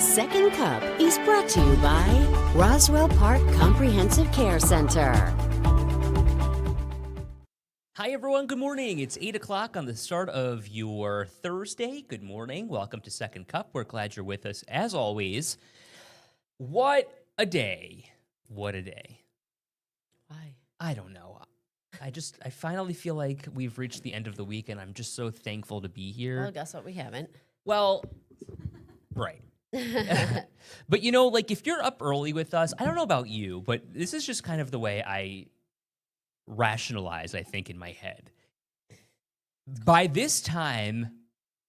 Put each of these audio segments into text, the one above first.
Second Cup is brought to you by Roswell Park Comprehensive Care Center. Hi, everyone. Good morning. It's 8 o'clock on the start of your Thursday. Good morning. Welcome to Second Cup. We're glad you're with us, as always. What a day. What a day. Why? I don't know. I finally feel like we've reached the end of the week, and I'm just so thankful to be here. Well, guess what? We haven't. Well, right. But, if you're up early with us, I don't know about you, but this is just kind of the way I rationalize, I think, in my head. By this time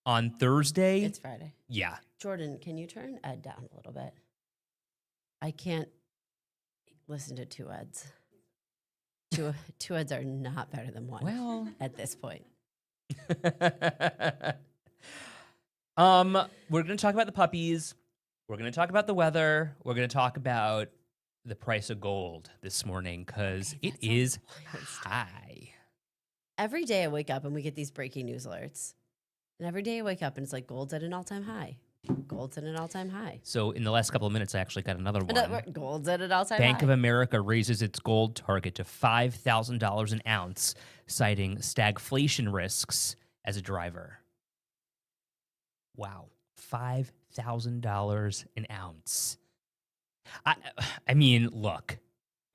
on Thursday... It's Friday. Yeah. Jordan, can you turn Ed down a little bit? I can't listen to two Eds. Two Eds are not better than one. Well... at this point. We're going to talk about the puppies. We're going to talk about the weather. We're going to talk about the price of gold this morning because it is high. Every day I wake up and we get these breaking news alerts. And every day I wake up and it's like gold's at an all-time high. Gold's at an all-time high. So in the last couple of minutes, I actually got another one. Gold's at an all-time high. Bank of America raises its gold target to $5,000 an ounce, citing stagflation risks as a driver. Wow, $5,000 an ounce. I mean, look,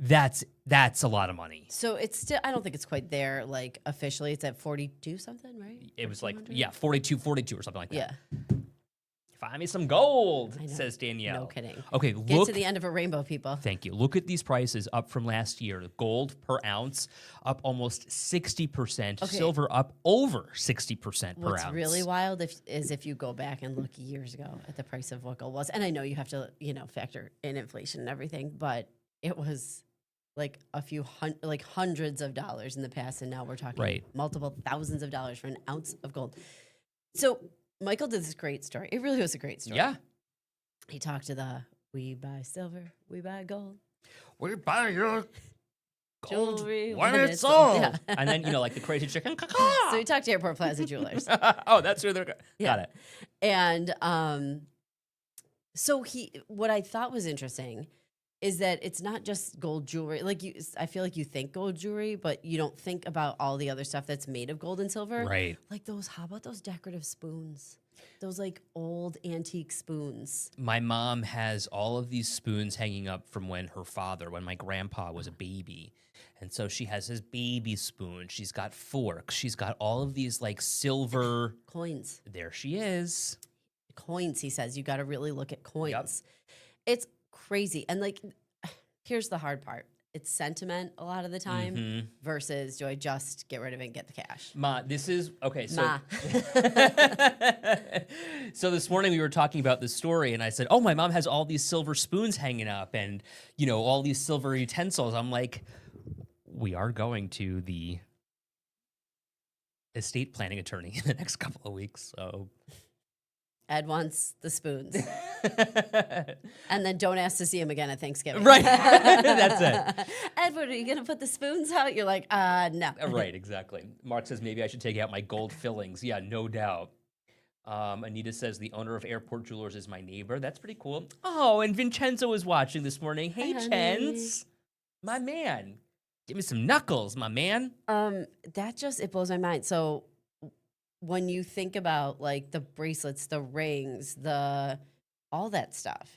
that's a lot of money. So it's still, I don't think it's quite there, like, officially. It's at 42 something, right? It was like, 42 or something like that. Yeah. Find me some gold, I know. says Danielle. No kidding. Okay, Get to the end of a rainbow, people. Thank you. Look at these prices up from last year. Gold per ounce up almost 60%. Okay. Silver up over 60% per What's ounce. really wild is if you go back and look years ago at the price of what gold was. And I know you have to, factor in inflation and everything, but it was like a few hundreds of dollars in the past. And now we're talking multiple thousands of dollars for an ounce of gold. So Michael did this great story. It really was a great story. Yeah. He talked to we buy silver, we buy gold. We buy your gold Jewelry when when it's it's sold. sold. Yeah. And then, like the crazy chicken. So he talked to Airport Plaza Jewelers. Oh, that's where they're going. Yeah. Got it. And so what I thought was interesting is that it's not just gold jewelry. I feel like you think gold jewelry, but you don't think about all the other stuff that's made of gold and silver. Right. Like how about those decorative spoons? Those like old antique spoons. My mom has all of these spoons hanging up from when my grandpa was a baby. And so she has his baby spoon. She's got forks. She's got all of these like silver coins. There she is. Coins, he says. You got to really look at coins. Yep. It's crazy. And here's the hard part. It's sentiment a lot of the time versus do I just get rid of it and get the cash? Ma, this is, okay, so. Ma. So this morning we were talking about this story and I said, oh, my mom has all these silver spoons hanging up and, all these silver utensils. I'm like, we are going to the estate planning attorney in the next couple of weeks, so. Ed wants the spoons. And then don't ask to see him again at Thanksgiving. Right. That's it. Ed, what, are you going to put the spoons out? You're like, no. Right, exactly. Mark says maybe I should take out my gold fillings. Yeah, no doubt. Anita says the owner of Airport Jewelers is my neighbor. That's pretty cool. Oh, and Vincenzo is watching this morning. Hey, Hi, Chens. My man. Give me some knuckles, my man. It blows my mind. So when you think about like the bracelets, the rings, all that stuff.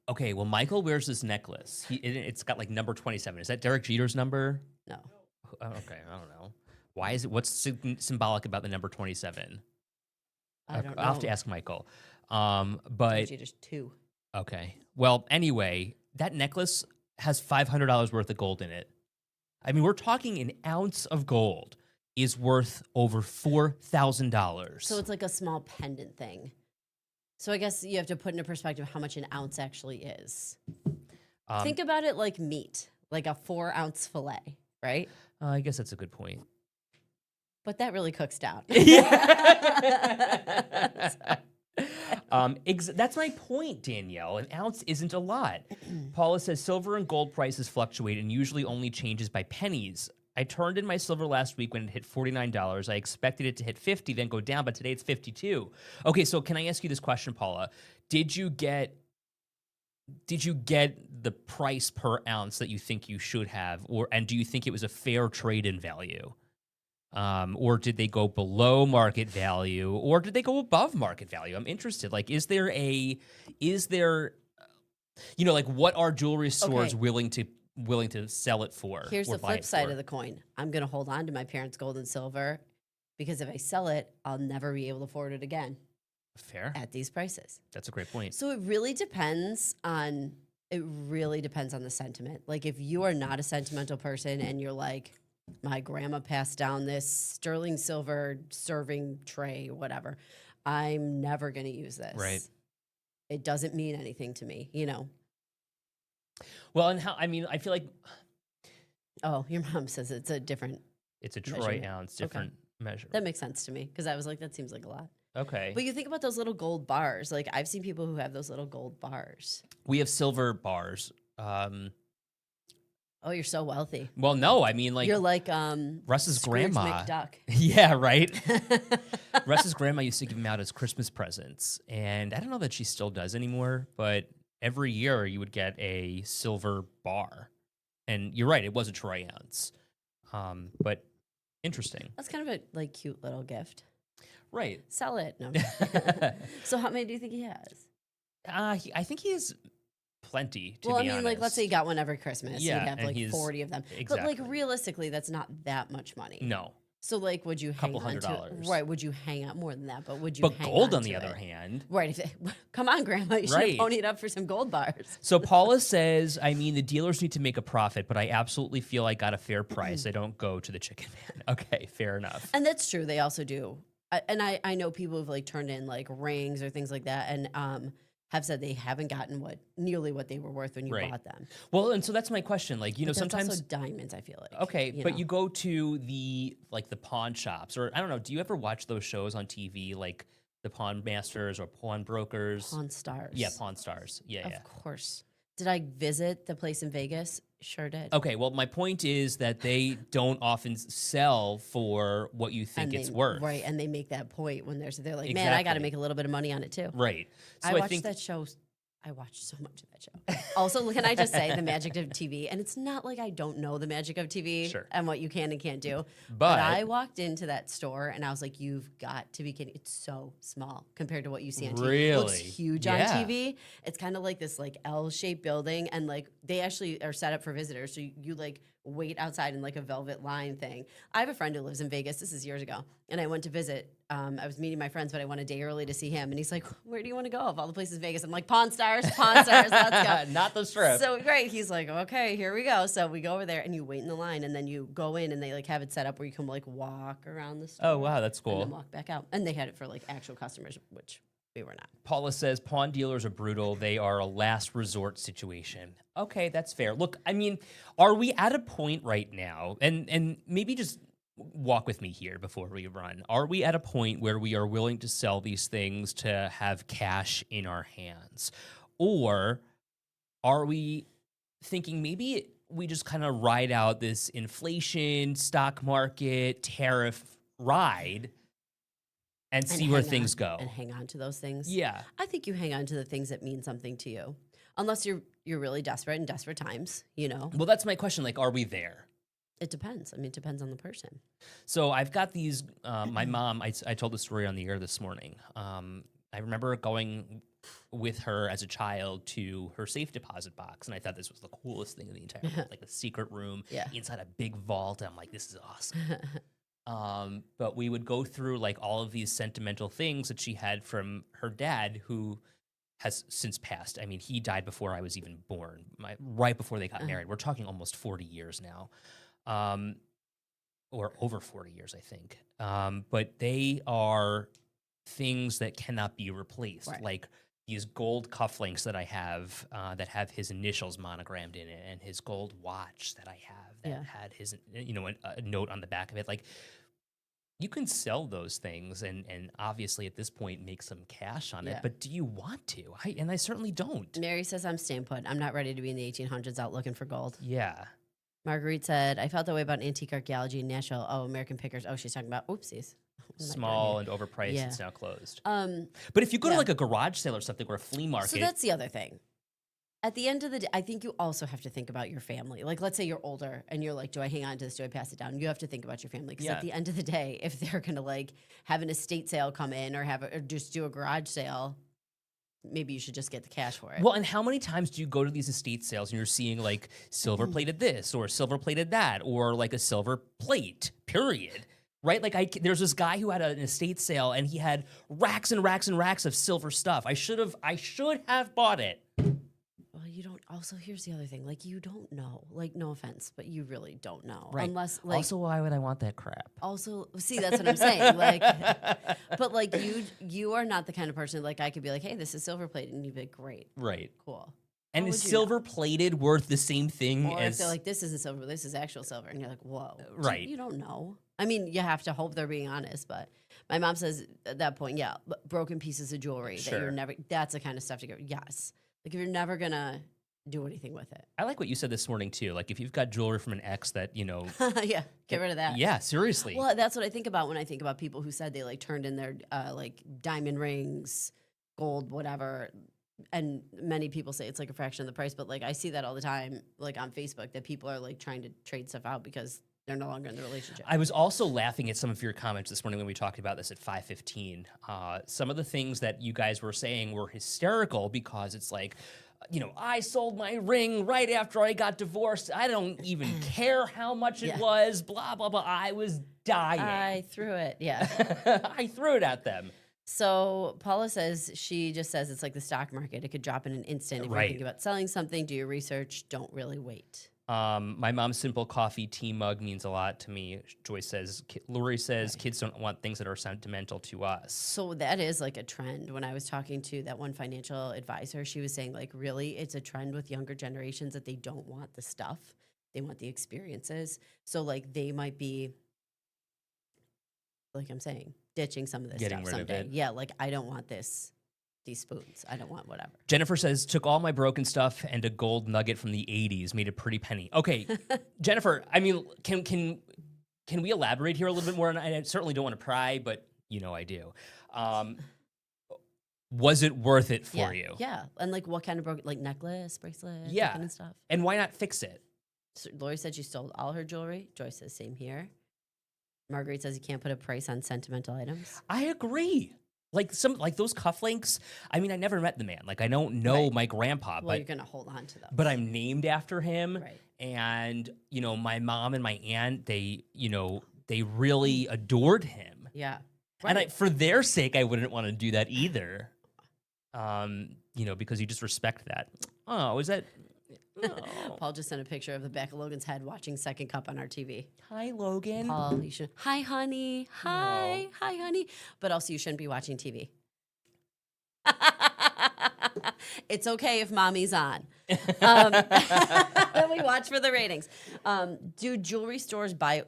Okay, well, Michael wears this necklace. It's got like number 27. Is that Derek Jeter's number? No. Oh, okay, I don't know. Why is it? What's symbolic about the number 27? I don't know. I'll have to ask Michael. But Derek Jeter's 2. Okay. Well, anyway, that necklace has $500 worth of gold in it. I mean, we're talking an ounce of gold is worth over $4,000. So it's like a small pendant thing. So I guess you have to put into perspective how much an ounce actually is. Think about it like meat, like a 4-ounce fillet, right? I guess that's a good point. But that really cooks down. That's my point, Danielle. An ounce isn't a lot. Paula says silver and gold prices fluctuate and usually only changes by pennies. I turned in my silver last week when it hit $49. I expected it to hit $50, then go down, but today it's $52. Okay, so can I ask you this question, Paula? Did you get did you get the price per ounce that you think you should have, and do you think it was a fair trade-in value? Or did they go below market value, or did they go above market value? I'm interested. Like, is there, like, what are jewelry stores Okay. willing to sell it for? Here's or the buy flip it side for? of the coin. I'm going to hold on to my parents' gold and silver because if I sell it, I'll never be able to afford it again Fair. at these prices. That's a great point. So it really depends on the sentiment. Like if you are not a sentimental person and you're like, my grandma passed down this sterling silver serving tray or whatever, I'm never going to use this. Right. It doesn't mean anything to me, you know. Well, and I feel like Oh, your mom says it's a different. it's a troy Measurement. ounce, Okay. different measure. That makes sense to me because I was like, that seems like a lot. Okay. But you think about those little gold bars. Like I've seen people who have those little gold bars. We have silver bars. Oh, you're so wealthy. Well, no, I mean, like, You're like Russ's Scrooge grandma. McDuck. Yeah, right. Russ's grandma used to give them out as Christmas presents, and I don't know that she still does anymore. But every year you would get a silver bar, and you're right, it was a troy ounce. But interesting, That's kind of a like cute little gift. right? Sell it. No. So how many do you think he has? I think he has plenty. To Well, I be mean, honest. like, let's say you got one every Christmas. Yeah, You'd have and like he's- 40 of them. But exactly. like realistically, that's not that much money. No, So like, would you hang Couple on to $100. Right? Would you hang out more than that? But would you? but hang gold on on the to other it? hand. Right. Come on, Grandma. You should Right. have ponied up for some gold bars. So Paula says, I mean, the dealers need to make a profit, but I absolutely feel I got a fair price. I don't go to the chicken man. Okay, fair enough. And that's true. They also do. I know people who've like turned in like rings or things like that, and have said they haven't gotten nearly what they were worth when you Right. bought them. Well, and so that's my question. Like, you know, But that's sometimes also diamonds. I feel like. okay, you but know. you go to the pawn shops, or I don't know. Do you ever watch those shows on TV, like the Pawn Masters or Pawn Brokers? Pawn Stars. Yeah, Pawn Stars. Yeah, Of yeah. course. Did I visit the place in Vegas? Sure did. Okay, well, my point is that they don't often sell for what you think And it's they- worth. Right, and they make that point when they're like, man, I got to Exactly. make a little bit of money on it too. Right. So I I watched think that show. I watched so much of that show. Also, can I just say the magic of TV? And it's not like I don't know the magic of TV Sure. and what you can and can't do. But- I walked into that store and I was like, you've got to be kidding. It's so small compared to what you see on TV. It looks Really? huge Yeah. on TV. It's kind of like this like L-shaped building. And like they actually are set up for visitors. So you like wait outside in like a velvet line thing. I have a friend who lives in Vegas. This is years ago. And I went to visit. I was meeting my friends, but I went a day early to see him. And he's like, where do you want to go of all the places in Vegas? I'm like, Pawn Stars, let's go. not the strip. So great. He's like, okay, here we go. So we go over there and you wait in the line and then you go in and they like have it set up where you can like walk around the store Oh, wow, that's and then cool. walk back out. And they had it for like actual customers, which we were not. Paula says pawn dealers are brutal. They are a last resort situation. Okay, that's fair. Look, I mean, are we at a point right now, and maybe just walk with me here before we run. Are we at a point where we are willing to sell these things to have cash in our hands? Or are we thinking maybe we just kind of ride out this inflation, stock market, tariff ride and see where hang things on- go? And hang on to those things. Yeah. I think you hang on to the things that mean something to you. Unless you're really desperate in desperate times, you know. Well, that's my question. Like, are we there? It depends. I mean, it depends on the person. So I've got these. My mom. I told the story on the air this morning. I remember going with her as a child to her safe deposit box, and I thought this was the coolest thing in the entire world, like a secret room Yeah. inside a big vault. And I'm like, this is awesome. But we would go through like all of these sentimental things that she had from her dad, who has since passed. I mean, he died before I was even born, right before they got married. We're talking almost 40 years now. Or over 40 years, I think. But they are things that cannot be replaced, Right. like these gold cufflinks that I have that have his initials monogrammed in it, and his gold watch that I have that Yeah. had his, a note on the back of it. Like, you can sell those things and obviously at this point make some cash on it, Yeah. but do you want to? I certainly don't. Mary says, I'm staying put. I'm not ready to be in the 1800s out looking for gold. Yeah. Marguerite said, I felt that way about antique archaeology in Nashville. Oh, American Pickers. Oh, she's talking about, oopsies. I'm not Small doing and overpriced. Yeah. It's now closed. it. But if you go to yeah. like a garage sale or something or a flea market, So that's the other thing. at the end of the day, I think you also have to think about your family. Like, let's say you're older and you're like, do I hang on to this? Do I pass it down? You have to think about your family. Because Yeah. at the end of the day, if they're going to like have an estate sale come in or or just do a garage sale, maybe you should just get the cash for it. Well, and how many times do you go to these estate sales and you're seeing like silver plated this or silver plated that or like a silver plate, period? Right? Like there's this guy who had an estate sale and he had racks and racks and racks of silver stuff. I should have bought it. Well, you don't. Also, here's the other thing. Like, you don't know. Like, no offense, but you really don't know. Right. Unless, like, Also, why would I want that crap? also, see, that's what I'm saying. Like, but like, you are not the kind of person like I could be like, hey, this is silver plated, and you'd be like, great, Right. cool. And How is would you know? silver plated worth the same thing Or if as they're like, this isn't silver, this is actual silver, and you're like, whoa, Right. You don't know. I mean, you have to hope they're being honest, but my mom says at that point, yeah, broken pieces of jewelry that Sure. you're never. That's the kind of stuff to go. Yes, like if you're never gonna do anything with it. I like what you said this morning too. Like if you've got jewelry from an ex that, you know, Yeah, get rid of that. yeah, seriously. Well, that's what I think about when I think about people who said they like turned in their like diamond rings, gold, whatever. And many people say it's like a fraction of the price, but like I see that all the time, like on Facebook, that people are like trying to trade stuff out because they're no longer in the relationship. I was also laughing at some of your comments this morning when we talked about this at 5:15. Some of the things that you guys were saying were hysterical because it's like, you know, I sold my ring right after I got divorced. I don't even care how much it Yeah. was, blah, blah, blah. I was dying. I threw it. Yeah. I threw it at them. So Paula says, she just says it's like the stock market. It could drop in an instant. If Right. you're thinking about selling something, do your research. Don't really wait. My mom's simple coffee tea mug means a lot to me. Joyce says, Lori says, kids don't want things that are sentimental to us. So that is like a trend. When I was talking to that one financial advisor, she was saying like, really, it's a trend with younger generations that they don't want the stuff. They want the experiences. So like they might be, like I'm saying, ditching some of this Getting stuff rid of someday. it. Yeah, like I don't want these spoons. I don't want whatever. Jennifer says, took all my broken stuff and a gold nugget from the 80s, made a pretty penny. Okay, Jennifer, I mean, can we elaborate here a little bit more? And I certainly don't want to pry, but you know I do. Was it worth it for yeah, you? Yeah. And like what kind of broken, like necklace, bracelet, Yeah. that kind of stuff. And why not fix it? So Lori said she sold all her jewelry. Joyce says same here. Marguerite says you can't put a price on sentimental items. I agree. Like those cufflinks. I mean, I never met the man. Like I don't know Right. my grandpa, Well, you're but gonna hold on to those. but I'm named after him. Right. And you know, my mom and my aunt, they really adored him. Yeah. And for their sake, I wouldn't want to do that either. You know, because you just respect that. Oh, is that? Oh. Paul just sent a picture of the back of Logan's head watching Second Cup on our TV. Hi, Logan. Paul, you should. Hi, honey. Hi, hi, honey. But also, you shouldn't be watching TV. It's okay if mommy's on. We watch for the ratings. Do jewelry stores buy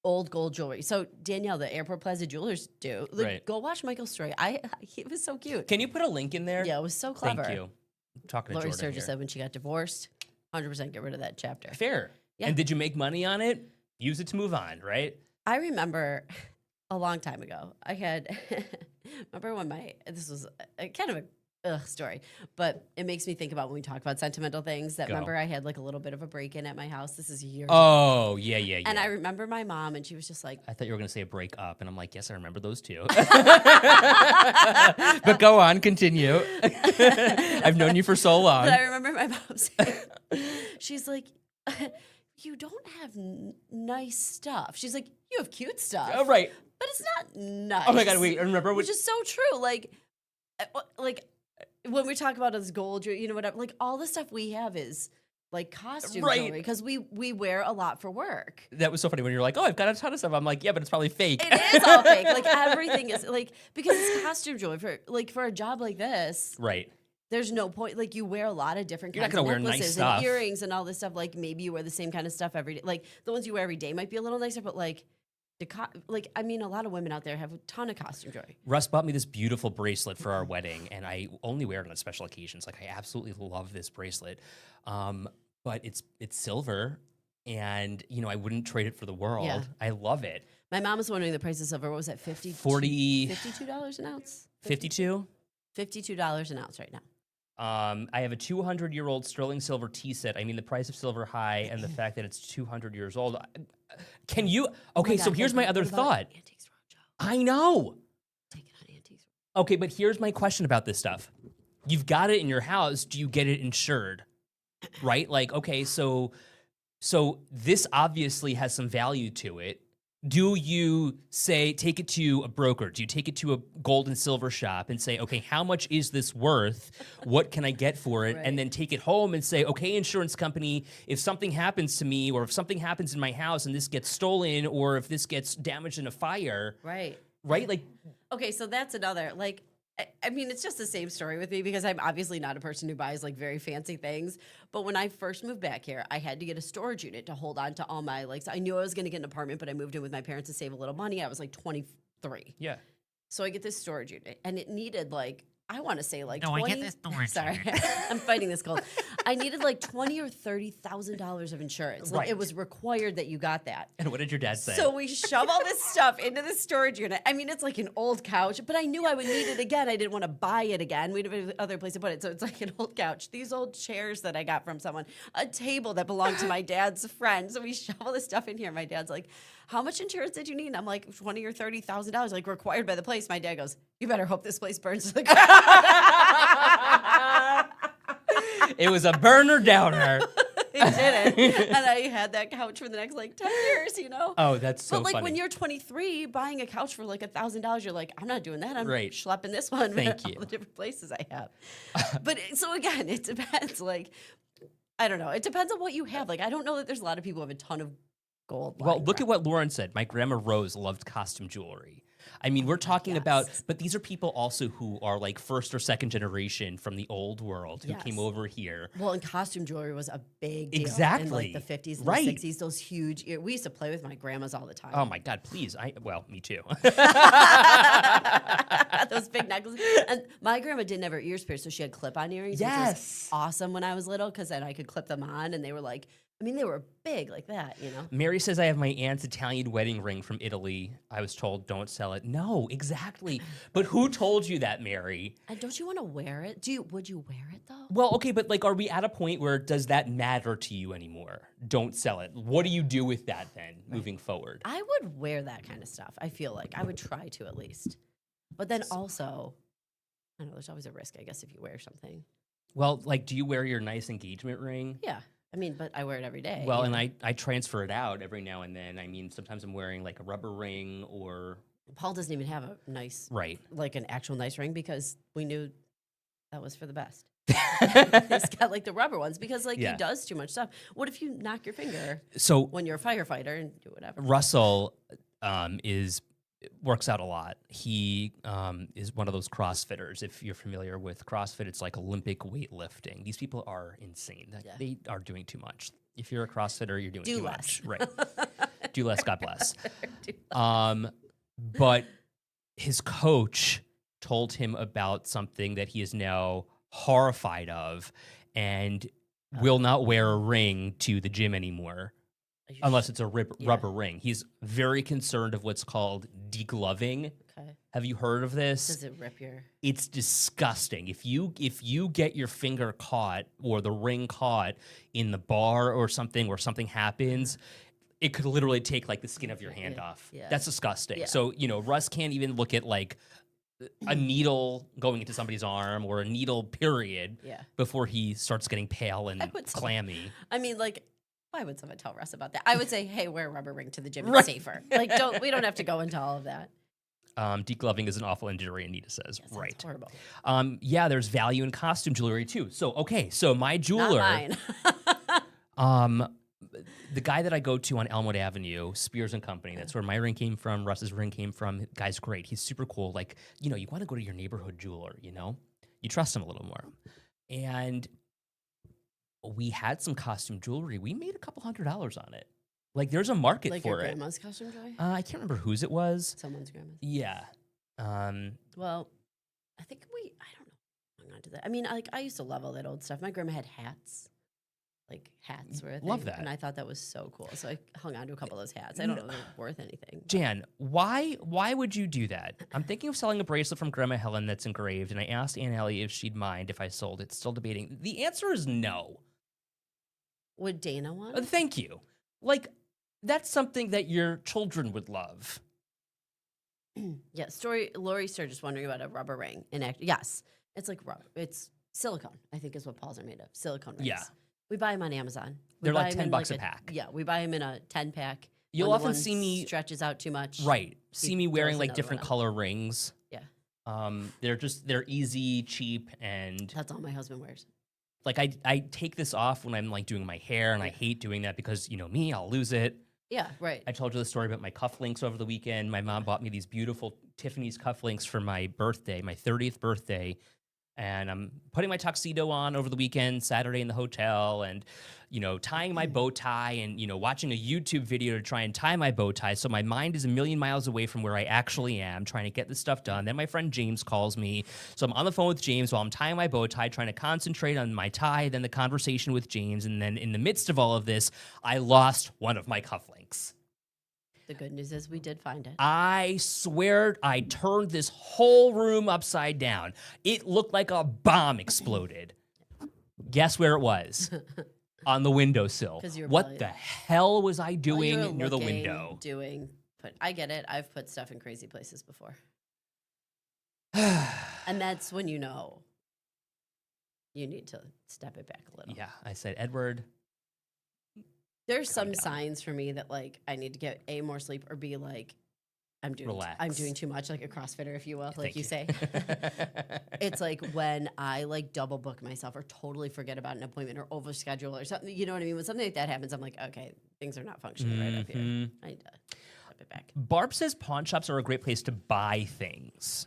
old gold jewelry? So Danielle, the Airport Plaza jewelers do. Like, Right. Go watch Michael's story. It was so cute. Can you put a link in there? Yeah, it was so clever. Thank you. I'm talking to Lori Jordan Sturgis here. said when she got divorced, 100% get rid of that chapter. Fair. Yeah. And did you make money on it? Use it to move on, right? I remember a long time ago, I had, remember when this was a kind of a story, but it makes me think about when we talk about sentimental things that Go. remember I had like a little bit of a break-in at my house. This is years Oh, yeah. And I remember my mom and she was just like, I thought you were going to say a break up, and I'm like, yes, I remember those two. But go on, continue. I've known you for so long. but I remember my mom saying, she's like, you don't have nice stuff. She's like, you have cute stuff. Oh, right. But it's not nice. Oh my God, wait, remember Which is so true. Like when we talk about this gold, you know, whatever, like all the stuff we have is like costume Right. jewelry because we wear a lot for work. that was so funny when you're like, oh, I've got a ton of stuff. I'm like, yeah, but it's probably fake. It is all fake. Like everything is like, because it's costume jewelry for a job like this. Right. There's no point. Like you wear a lot of different You're not kinds of gonna wear nice necklaces stuff. and earrings and all this stuff. Like maybe you wear the same kind of stuff every day. Like the ones you wear every day might be a little nicer, but like I mean, a lot of women out there have a ton of costume jewelry. Russ bought me this beautiful bracelet for our wedding, and I only wear it on special occasions. Like, I absolutely love this bracelet. But it's silver, and, you know, I wouldn't trade it for the world. Yeah. I love it. My mom was wondering the price of silver. What was that? $52 an ounce? 52? $52 an ounce right now. I have a 200-year-old sterling silver tea set. I mean, the price of silver high and the fact that it's 200 years old. Can you? Okay, so here's my other thought. Antiques Roadshow. I know. Take it on Antiques. Okay, but here's my question about this stuff. You've got it in your house. Do you get it insured? Right? Like, okay, so this obviously has some value to it. Do you say take it to a broker? Do you take it to a gold and silver shop and say, okay, how much is this worth? What can I get for it? Right. And then take it home and say, okay, insurance company, if something happens to me or if something happens in my house and this gets stolen or if this gets damaged in a fire, Right. right? Like, Okay, so that's another, like, I mean, it's just the same story with me because I'm obviously not a person who buys like very fancy things. But when I first moved back here, I had to get a storage unit to hold on to all my, like, so I knew I was going to get an apartment, but I moved in with my parents to save a little money. I was like 23. yeah. So I get this storage unit and it needed like, I want to say like No, 20. I get this storage Sorry, unit. I'm fighting this cold. I needed like $20,000 or $30,000 of insurance. Like Right. it was required that you got that. And what did your dad say? So we shove all this stuff into the storage unit. I mean, it's like an old couch, but I knew I would need it again. I didn't want to buy it again. We'd have other place to put it. So it's like an old couch. These old chairs that I got from someone, a table that belonged to my dad's friend. So we shove all this stuff in here. My dad's like, "How much insurance did you need?" And I'm like, $20,000 or $30,000, like required by the place. My dad goes, "You better hope this place burns to the ground." It was a burner downer. It didn't. And I had that couch for the next like 10 years, you know? Oh, that's so But like funny. when you're 23, buying a couch for like $1,000, you're like, I'm not doing that. I'm Right. schlepping this one. Thank all you. the different places I have. But so again, it depends. Like, I don't know. It depends on what you have. Like, I don't know that there's a lot of people who have a ton of gold. Well, lying look at around. what Lauren said. My grandma Rose loved costume jewelry. I mean, we're talking about, Yes. but these are people also who are like first or second generation from the old world who came Yes. over here. Well, and costume jewelry was a big deal Exactly. in like the 50s and Right. the 60s. Those huge. We used to play with my grandmas all the time. Oh my God, please. Well, me too. Those big necklaces. And my grandma didn't have her ears pierced, so she had clip-on earrings, which Yes. was awesome when I was little because then I could clip them on, and they were like, I mean, they were big like that, you know? Mary says, I have my aunt's Italian wedding ring from Italy. I was told, don't sell it. No, exactly. But who told you that, Mary? And don't you want to wear it? Would you wear it though? Well, okay, but like, are we at a point where does that matter to you anymore? Don't sell it. What do you do with that then, moving forward? I would wear that kind of stuff. I feel like I would try to at least. But then also, I don't know, there's always a risk, I guess, if you wear something. Well, like, do you wear your nice engagement ring? Yeah. I mean, but I wear it every day. Well, you and know? I transfer it out every now and then. I mean, sometimes I'm wearing like a rubber ring or Paul doesn't even have a nice, right. like an actual nice ring because we knew that was for the best. He's got like the rubber ones because like Yeah. he does too much stuff. What if you knock your finger So when you're a firefighter and do whatever? Russell works out a lot. He is one of those CrossFitters. If you're familiar with CrossFit, it's like Olympic weightlifting. These people are insane. Yeah. They are doing too much. If you're a CrossFitter, you're doing Do too less. much. Right. Do less, God bless. Do less. But his coach told him about something that he is now horrified of and will not wear a ring to the gym anymore. Are you Unless it's a Yeah. rubber ring. He's very concerned of what's called degloving. okay. Have you heard of this? Does it rip your? It's disgusting. If you get your finger caught or the ring caught in the bar or something happens, it could literally take like the skin of your hand Yeah, off. yeah. That's disgusting. Yeah. So, Russ can't even look at like a needle going into somebody's arm or a needle period Yeah. before he starts getting pale and would say- clammy. I mean, like, why would someone tell Russ about that? I would say, hey, wear a rubber ring to the gym. It's Right. safer. Like, we don't have to go into all of that. Degloving is an awful injury, Anita says. Yes, Right. That's horrible. Yeah, there's value in costume jewelry too. So, okay, so my Not jeweler, mine. the guy that I go to on Elmwood Avenue, Spears and Company, that's where my ring came from, Russ's ring came from. Guy's great. He's super cool. Like, you want to go to your neighborhood jeweler, You trust him a little more. And we had some costume jewelry. We made a couple $100 on it. Like, there's a market Like for your it. grandma's costume jewelry? I can't remember whose it was. Someone's grandma's. Yeah. Well, I think I don't know. Hang on to that. I mean, like I used to love all that old stuff. My grandma had hats, like hats were a Love thing, that. and I thought that was so cool. So I hung on to a couple of those hats. I don't know if they're worth anything. Jan, why would you do that? I'm thinking of selling a bracelet from Grandma Helen that's engraved, and I asked Aunt Ellie if she'd mind if I sold it. Still debating. The answer is no. Would Dana want? it? Thank you. Like, that's something that your children would love. Yeah, Lori Sturgis wondering about a rubber ring. Yes, it's like rubber. It's silicone, I think is what paws are made of. Silicone rings. Yeah. We buy them on Amazon. They're buy like 'em in $10 a pack. Yeah, we buy them in a 10-pack. You'll When the often one see me- stretches out too much. Right. See me wearing throws like another different one on. color rings. Yeah, They're easy, cheap, and that's all my husband wears. like I take this off when I'm like doing my hair, and I hate doing that because you know me, I'll lose it. Yeah, right. I told you the story about my cufflinks over the weekend. My mom bought me these beautiful Tiffany's cufflinks for my birthday, my 30th birthday. And I'm putting my tuxedo on over the weekend, Saturday in the hotel, and, you know, tying my bow tie and, you know, watching a YouTube video to try and tie my bow tie. So my mind is a million miles away from where I actually am, trying to get this stuff done. Then my friend James calls me. So I'm on the phone with James while I'm tying my bow tie, trying to concentrate on my tie, then the conversation with James. And then in the midst of all of this, I lost one of my cufflinks. The good news is we did find it. I swear I turned this whole room upside down. It looked like a bomb exploded. Guess where it was? On the windowsill. 'Cause you were What probably- the hell was I Well, you doing were near the looking, window? But I get it. I've put stuff in crazy places before. And that's when you know you need to step it back a little. Yeah, I said, Edward, There's Calm some down. signs for me that like I need to get A, more sleep, or B, like I'm doing Relax. too much, like a CrossFitter, if you will, like Thank you say. It's like when I like double book myself or totally forget about an appointment or overschedule or something. You know what I mean? When something like that happens, I'm like, okay, things are not functioning right up here. Mhm. I need to step it back. Barb says pawn shops are a great place to buy things.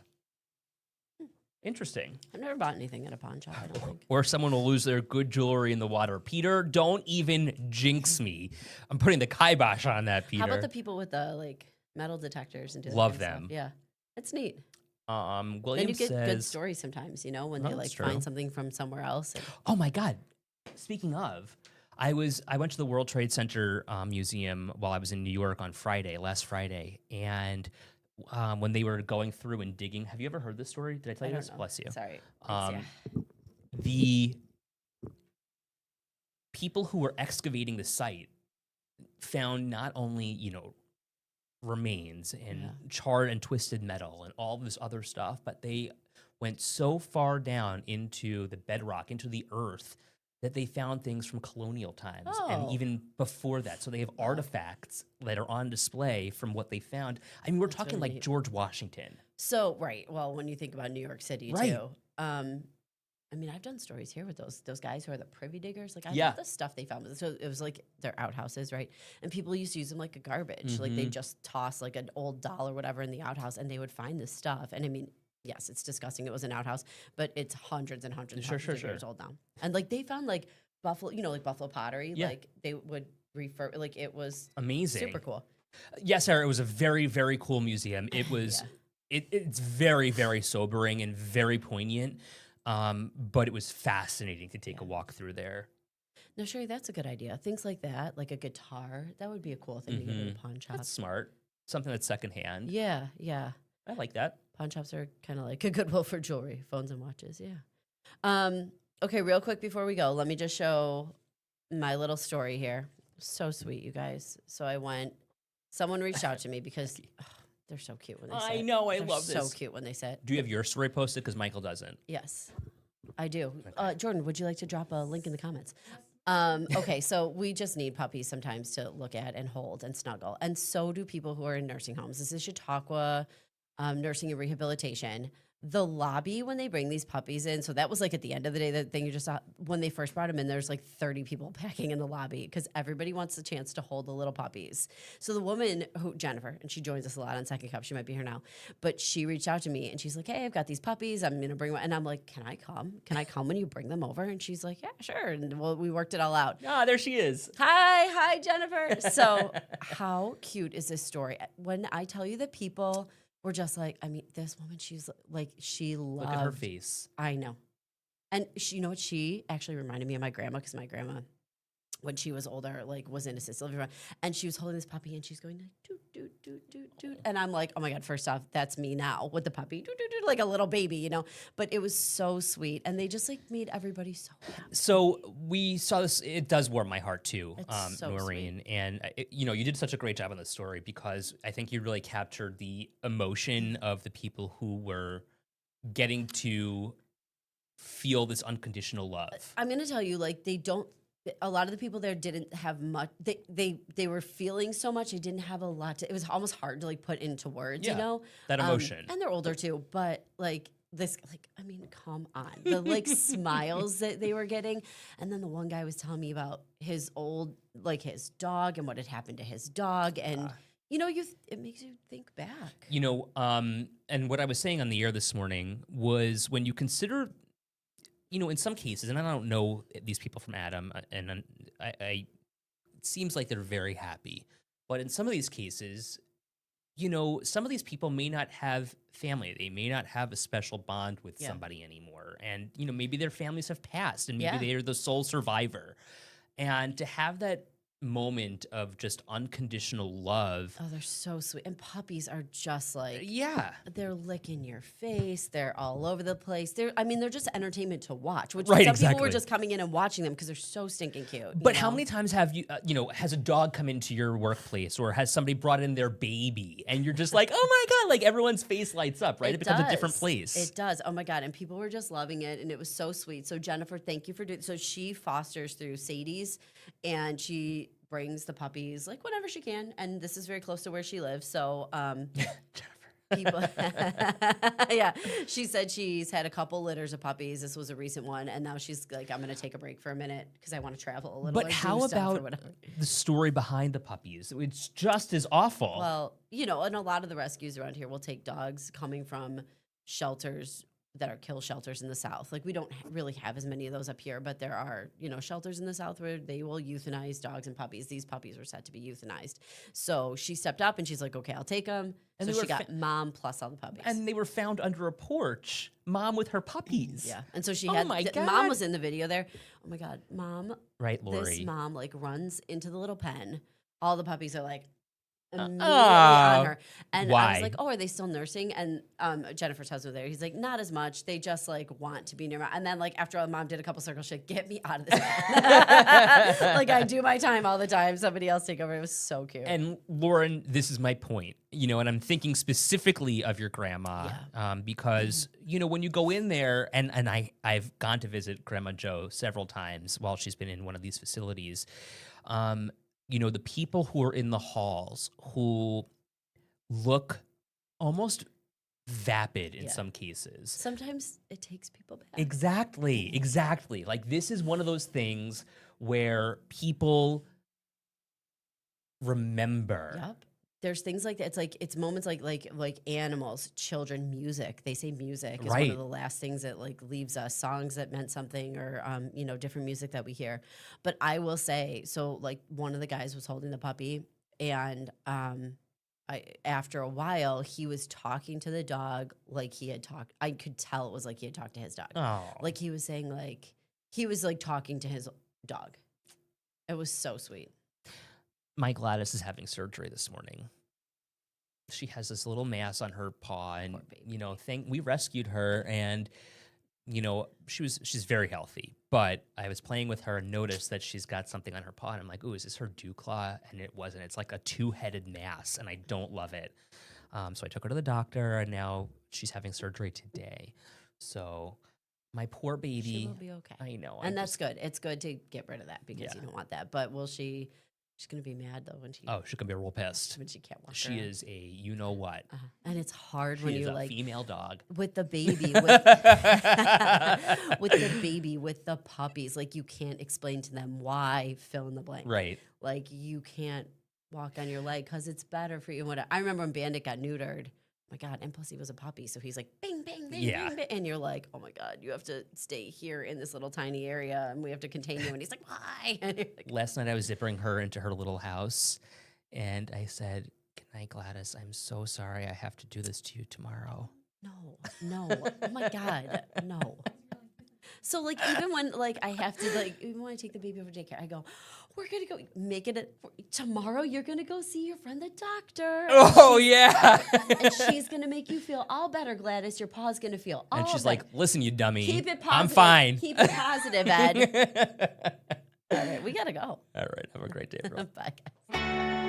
Interesting. I've never bought anything at a pawn shop, I don't think. Or someone will lose their good jewelry in the water. Peter, don't even jinx me. I'm putting the kibosh on that, Peter. How about the people with the like metal detectors and do that Love kind of stuff? them. Yeah, it's neat. William Then you get good says, stories sometimes, you know, when Oh, they that's like true. find something from somewhere else. And oh my God. Speaking of, I went to the World Trade Center Museum while I was in New York on last Friday. And when they were going through and digging, have you ever heard this story? Did I tell I you don't this? know. Bless you. Sorry. Thanks, Um, The people who were excavating the site found not only, you know, remains and Yeah. charred and twisted metal and all this other stuff, but they went so far down into the bedrock, into the earth, that they found things from colonial times and Oh. even before that. So they have artifacts that are on display from what they found. I mean, we're That's talking really like neat. George Washington. So right. Well, when you think about New York City Right. too, I mean, I've done stories here with those guys who are the privy diggers. Like I Yeah. love the stuff they found. So it was like their outhouses, right? And people used to use them like a garbage. Like Mm-hmm. they just toss like an old doll or whatever in the outhouse, and they would find this stuff. And I mean, yes, it's disgusting. It was an outhouse, but it's hundreds and hundreds, and Sure, hundreds sure, of years sure. old now. And like they found like buffalo, you know, like buffalo pottery. Yeah. Like they would refer, like it was Amazing. super cool. Yes, Sarah, it was a very, very cool museum. It was, it's very, very sobering and very poignant. But it was fascinating to take a walk through there. No, Sherry, that's a good idea. Things like that, like a guitar, that would be a cool thing to get at a pawn shop. That's smart. Something that's secondhand. Yeah, yeah. I like that. Pawn shops are kind of like a Goodwill for jewelry, phones and watches. Yeah. Okay, real quick before we go, let me just show my little story here. So sweet, you guys. So someone reached out to me because they're so cute when they say I it. know, I They're love so this. cute when they say it. Do you have your story posted? Because Michael doesn't. Yes, I do. Jordan, would you like to drop a link in the comments? Okay, so we just need puppies sometimes to look at and hold and snuggle. And so do people who are in nursing homes. This is Chautauqua Nursing and Rehabilitation. The lobby, when they bring these puppies in, so that was like at the end of the day, the thing you just saw, when they first brought them in, there's like 30 people packing in the lobby because everybody wants the chance to hold the little puppies. So the woman Jennifer, and she joins us a lot on Second Cup, she might be here now, but she reached out to me and she's like, hey, I've got these puppies. I'm going to bring them. And I'm like, can I come? Can I come when you bring them over? And she's like, yeah, sure. And well, we worked it all out. Ah, there she is. Hi, Jennifer. So how cute is this story? When I tell you that people were just like, I mean, this woman, she's like, she loved. Look at her face. I know. And she, you know what? She actually reminded me of my grandma because my grandma when she was older, like was in assisted living, and she was holding this puppy and she's going like doot doot doot doot doot, and I'm like, oh my god, first off, that's me now with the puppy, doot, doot, doot, like a little baby, you know. But it was so sweet, and they just like made everybody so happy. So we saw this. It does warm my heart too, It's so Noreen. And you know, you did such a great job on this story because I think you really captured the emotion of the people who were getting to feel this unconditional love. I'm gonna tell you, like they don't. A lot of the people there didn't have much. They were feeling so much. They didn't have a lot to. It was almost hard to like put into words, Yeah, you know, that emotion. And they're older too, but like this, like I mean, come on, the like smiles that they were getting, and then the one guy was telling me about his old, like his dog and what had happened to his dog, and you know, it makes you think back. You know, and what I was saying on the air this morning was when you consider, you know, in some cases, and I don't know these people from Adam, and it seems like they're very happy, but in some of these cases, you know, some of these people may not have family. They may not have a special bond with somebody anymore, and you know, maybe their families have passed, and maybe they're the sole survivor, and to have that moment of just unconditional love. Oh, they're so sweet. And puppies are just like, Yeah. they're licking your face. They're all over the place. They're just entertainment to watch, which Right, some people were exactly. just coming in and watching them because they're so stinking cute. But you how know? many times have you, you know, has a dog come into your workplace or has somebody brought in their baby and you're just like, oh my God, like everyone's face lights up, right? It becomes a different does. place. It does. Oh my God. And people were just loving it. And it was so sweet. So Jennifer, thank you for doing, so she fosters through Sadie's and she brings the puppies like whenever she can. And this is very close to where she lives. So, people, yeah, she said she's had a couple litters of puppies. This was a recent one. And now she's like, I'm going to take a break for a minute because I want to travel a little. But or do how stuff or about whatever. the story behind the puppies? It's just as awful. Well, you know, and a lot of the rescues around here will take dogs coming from shelters that are kill shelters in the South. Like we don't really have as many of those up here, but there are, you know, shelters in the South where they will euthanize dogs and puppies. These puppies were set to be euthanized. So she stepped up and she's like, okay, I'll take them. And So they she were got mom plus all the puppies. and they were found under a porch, mom with her puppies. yeah. And so she Oh had, my mom God. was in the video there. Oh my God, mom, Right, Lori? this mom like runs into the little pen. All the puppies are like, immediately oh. on her. And I Why? was like, oh, are they still nursing? And Jennifer's husband there, he's like, not as much. They just like want to be near. And then like after mom did a couple circles, she's like, get me out of this. Like I do my time all the time. Somebody else take over. It was so cute. And Lauren, this is my point, you know, and I'm thinking specifically of your grandma because, you know, when you go in there, and I've gone to visit Grandma Joe several times while she's been in one of these facilities, you know, the people who are in the halls who look almost vapid in some cases. Sometimes it takes people back. Exactly. Like this is one of those things where people remember. Yep. There's things like that. It's like it's moments like animals, children, music. They say music is one Right. of the last things that like leaves us. Songs that meant something, or you know, different music that we hear. But I will say, so like one of the guys was holding the puppy, and after a while, he was talking to the dog like he had talked. I could tell it was like he had talked to his dog. Oh, Like he was saying like he was like talking to his dog. It was so sweet. my Gladys is having surgery this morning. She has this little mass on her paw, and Poor baby. you know, we rescued her, and you know, she's very healthy. But I was playing with her and noticed that she's got something on her paw, and I'm like, "Ooh, is this her dew claw?" And it wasn't. It's like a two-headed mass, and I don't love it. So I took her to the doctor, and now she's having surgery today. So my poor baby. She will be okay. I know, And that's good. It's good to get rid of that because you don't want that. But will she? She's gonna be mad though when she she's gonna be real pissed. when she can't walk. She around. is a you know what. And it's hard She when is you a like female dog. with the baby with the puppies. Like you can't explain to them why fill in the blank. Right. Like you can't walk on your leg because it's better for you. I remember when Bandit got neutered. Oh my God, and plus he was a puppy, so he's like bing, bing, bing, Yeah. bing, bing, and you're like, oh my God, you have to stay here in this little tiny area, and we have to contain you. And he's like, why? And you're like, Last night I was zipping her into her little house, and I said, "Good night, Gladys. I'm so sorry I have to do this to you tomorrow." no, oh my God, no. So like even when like I have to like even when I take the baby over to daycare, I go, we're gonna go make it tomorrow. You're gonna go see your friend the doctor. Oh yeah. And she's gonna make you feel all better, Gladys. Your pa's gonna feel all And she's better. like, listen, you dummy. Keep it positive. I'm fine. Keep it positive, Ed. All right, we gotta go. All right. Have a great day, bro. Bye, guys.